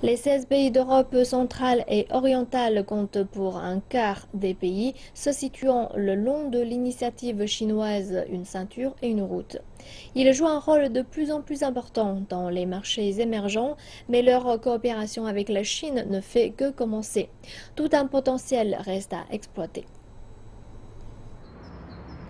Les 16 pays d'Europe centrale et orientale comptent pour un quart des pays se situant le long de l'initiative chinoise Une ceinture et une route. Ils jouent un rôle de plus en plus important dans les marchés émergents, mais leur coopération avec la Chine ne fait que commencer. Tout un potentiel reste à exploiter.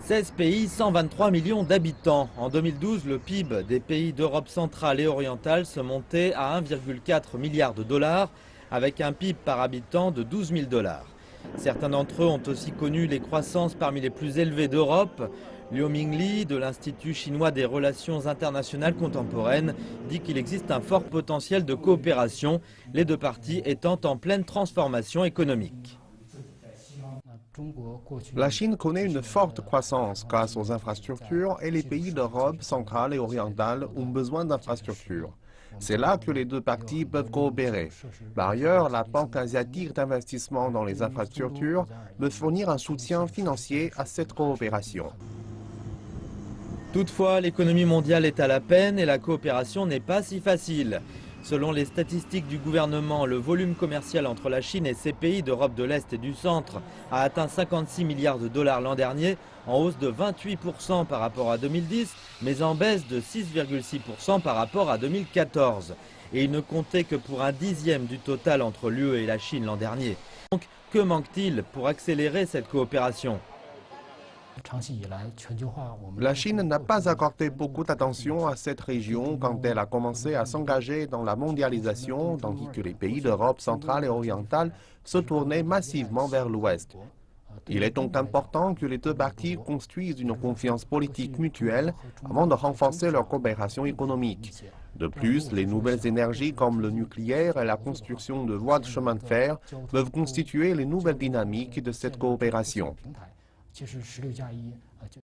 16 pays, 123 millions d'habitants. En 2012, le PIB des pays d'Europe centrale et orientale se montait à 1,4 milliard de dollars, avec un PIB par habitant de 12 000 dollars. Certains d'entre eux ont aussi connu les croissances parmi les plus élevées d'Europe. Liu Mingli, de l'Institut chinois des relations internationales contemporaines, dit qu'il existe un fort potentiel de coopération, les deux parties étant en pleine transformation économique. La Chine connaît une forte croissance grâce aux infrastructures et les pays d'Europe centrale et orientale ont besoin d'infrastructures. C'est là que les deux parties peuvent coopérer. Par ailleurs, la Banque asiatique d'investissement dans les infrastructures veut fournir un soutien financier à cette coopération. Toutefois, l'économie mondiale est à la peine et la coopération n'est pas si facile. Selon les statistiques du gouvernement, le volume commercial entre la Chine et ses pays d'Europe de l'Est et du Centre a atteint 56 milliards de dollars l'an dernier, en hausse de 28% par rapport à 2010, mais en baisse de 6,6% par rapport à 2014. Et il ne comptait que pour un dixième du total entre l'UE et la Chine l'an dernier. Donc, que manque-t-il pour accélérer cette coopération ? La Chine n'a pas accordé beaucoup d'attention à cette région quand elle a commencé à s'engager dans la mondialisation, tandis que les pays d'Europe centrale et orientale se tournaient massivement vers l'Ouest. Il est donc important que les deux parties construisent une confiance politique mutuelle avant de renforcer leur coopération économique. De plus, les nouvelles énergies comme le nucléaire et la construction de voies de chemin de fer peuvent constituer les nouvelles dynamiques de cette coopération.